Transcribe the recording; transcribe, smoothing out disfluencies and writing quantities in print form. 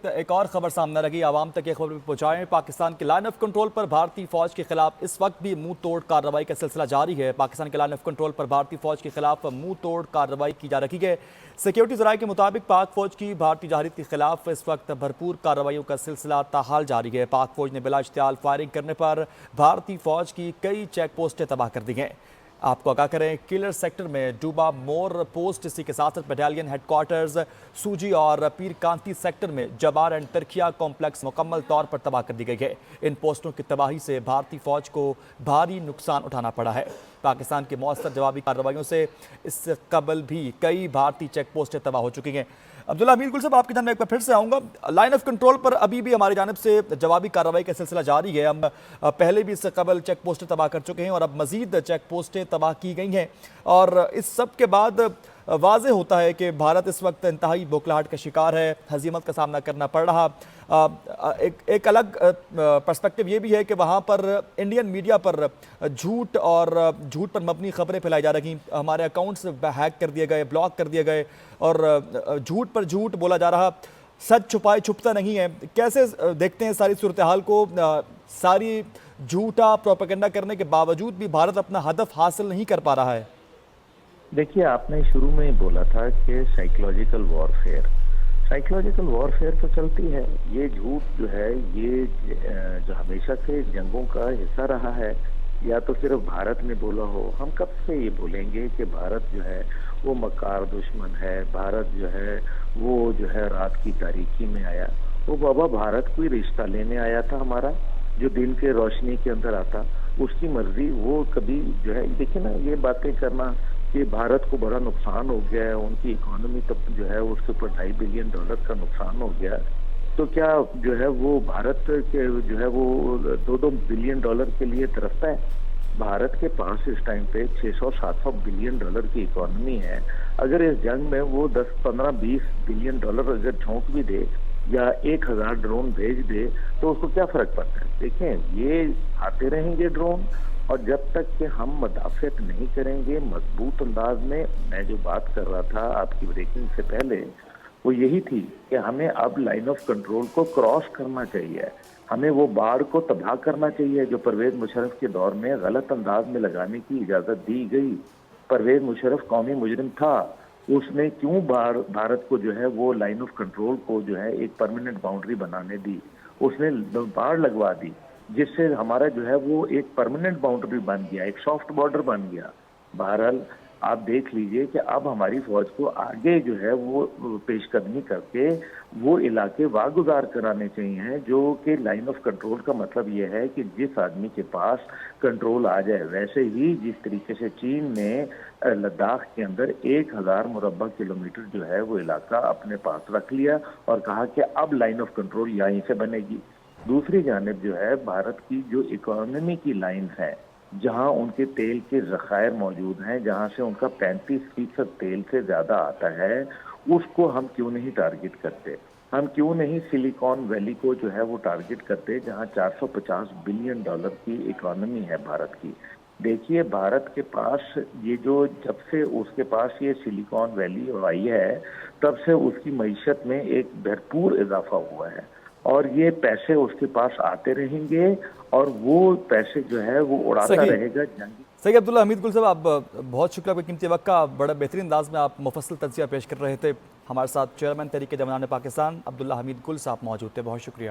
متعلق ایک اور خبر سامنے رکھی، عوام تک یہ خبر پہنچائیں۔ پاکستان کے لائن آف کنٹرول پر بھارتی فوج کے خلاف اس وقت بھی منہ توڑ کارروائی کا سلسلہ جاری ہے۔ پاکستان کے لائن آف کنٹرول پر بھارتی فوج کے خلاف منہ توڑ کارروائی کی جا رہی ہے۔ سیکیورٹی ذرائع کے مطابق پاک فوج کی بھارتی جارحیت کے خلاف اس وقت بھرپور کارروائیوں کا سلسلہ تاحال جاری ہے۔ پاک فوج نے بلا اشتعال فائرنگ کرنے پر بھارتی فوج کی کئی چیک پوسٹیں تباہ کر دی ہیں۔ آپ کو آگاہ کریں، کیلر سیکٹر میں ڈوبا مور پوسٹ، اسی کے ساتھ بٹالین ہیڈ کوارٹرز سوجی اور پیر کانتی سیکٹر میں جبار اینڈ ترکیا کمپلیکس مکمل طور پر تباہ کر دی گئی ہے۔ ان پوسٹوں کی تباہی سے بھارتی فوج کو بھاری نقصان اٹھانا پڑا ہے۔ پاکستان کی مؤثر جوابی کارروائیوں سے اس سے قبل بھی کئی بھارتی چیک پوسٹیں تباہ ہو چکی ہیں۔ عبداللہ حمید گل صاحب، آپ کی جانب میں ایک بار پھر سے آؤں گا۔ لائن آف کنٹرول پر ابھی بھی ہماری جانب سے جوابی کارروائی کا سلسلہ جاری ہے۔ ہم پہلے بھی اس سے قبل چیک پوسٹیں تباہ کر چکے ہیں اور اب مزید چیک پوسٹیں تباہ کی گئی ہیں، اور اس سب کے بعد واضح ہوتا ہے کہ بھارت اس وقت انتہائی بوکھلاہٹ کا شکار ہے، ہزیمت کا سامنا کرنا پڑ رہا۔ ایک الگ پرسپیکٹو یہ بھی ہے کہ وہاں پر انڈین میڈیا پر جھوٹ پر مبنی خبریں پھیلائی جا رہی، ہمارے اکاؤنٹس ہیک کر دیے گئے، بلاک کر دیے گئے، اور جھوٹ پر جھوٹ بولا جا رہا، سچ چھپائے چھپتا نہیں ہے۔ کیسے دیکھتے ہیں ساری صورتحال کو؟ ساری جھوٹا پروپیگنڈا کرنے کے باوجود بھی بھارت اپنا ہدف حاصل نہیں کر پا رہا ہے۔ دیکھیے، آپ نے شروع میں ہی بولا تھا کہ سائیکولوجیکل وارفیئر تو چلتی ہے۔ یہ جھوٹ جو ہے، یہ جو ہمیشہ سے جنگوں کا حصہ رہا ہے، یا تو صرف بھارت نے بولا ہو۔ ہم کب سے یہ بولیں گے کہ بھارت جو ہے وہ مکار دشمن ہے، بھارت جو ہے رات کی تاریکی میں آیا۔ وہ بابا بھارت کوئی رشتہ لینے آیا تھا ہمارا، جو دن کے روشنی کے اندر آتا، اس کی مرضی۔ وہ کبھی جو ہے، دیکھیں نا، یہ باتیں کرنا کہ بھارت کو بڑا نقصان ہو گیا ہے، ان کی اکانومی تب جو ہے اس کے اوپر $2.5 بلین کا نقصان ہو گیا، تو کیا جو ہے وہ بھارت کے جو ہے وہ $2 بلین کے لیے ترستا ہے؟ بھارت کے پاس اس ٹائم پہ 600-700 بلین کی اکانومی ہے۔ اگر اس جنگ میں وہ 10, 15, 20 بلین اگر جھونک بھی دے یا 1000 ڈرون بھیج دے تو اس کو کیا فرق پڑتا ہے؟ دیکھیں، یہ آتے رہیں گے ڈرون، اور جب تک کہ ہم مدافعت نہیں کریں گے مضبوط انداز میں۔ میں جو بات کر رہا تھا آپ کی بریکنگ سے پہلے، وہ یہی تھی کہ ہمیں اب لائن آف کنٹرول کو کراس کرنا چاہیے، ہمیں وہ باڑ کو تباہ کرنا چاہیے جو پرویز مشرف کے دور میں غلط انداز میں لگانے کی اجازت دی گئی۔ پرویز مشرف قومی مجرم تھا، اس نے کیوں بھارت کو جو ہے وہ لائن آف کنٹرول کو جو ہے ایک پرماننٹ باؤنڈری بنانے دی؟ اس نے باڑ لگوا دی، جس سے ہمارا جو ہے وہ ایک پرماننٹ باؤنڈری بن گیا، ایک سافٹ بارڈر بن گیا۔ بہرحال آپ دیکھ لیجئے کہ اب ہماری فوج کو آگے جو ہے وہ پیش قدمی کر کے وہ علاقے واگزار کرانے چاہیے، جو کہ لائن آف کنٹرول کا مطلب یہ ہے کہ جس آدمی کے پاس کنٹرول آ جائے۔ ویسے ہی جس طریقے سے چین نے لداخ کے اندر 1000 مربع کلومیٹر جو ہے وہ علاقہ اپنے پاس رکھ لیا اور کہا کہ اب لائن آف کنٹرول یہیں سے بنے گی۔ دوسری جانب جو ہے بھارت کی جو اکانومی کی لائن ہے، جہاں ان کے تیل کے ذخائر موجود ہیں، جہاں سے ان کا 35% تیل سے زیادہ آتا ہے، اس کو ہم کیوں نہیں ٹارگٹ کرتے؟ ہم کیوں نہیں سلیکون ویلی کو جو ہے وہ ٹارگٹ کرتے، جہاں $450 بلین کی اکانومی ہے بھارت کی؟ دیکھیے، بھارت کے پاس یہ جو جب سے اس کے پاس یہ سلیکون ویلی آئی ہے، تب سے اس کی معیشت میں ایک بھرپور اضافہ ہوا ہے، اور یہ پیسے اس کے پاس آتے رہیں گے، اور وہ پیسے جو ہے وہ اڑاتا رہے گا جنگی۔ صحیح عبداللہ حمید گل صاحب، آپ بہت شکریہ، کوئی قیمتی وقت کا بڑا بہترین انداز میں آپ مفصل تجزیہ پیش کر رہے تھے۔ ہمارے ساتھ چیئرمین تحریک جمنان پاکستان عبداللہ حمید گل صاحب موجود تھے، بہت شکریہ۔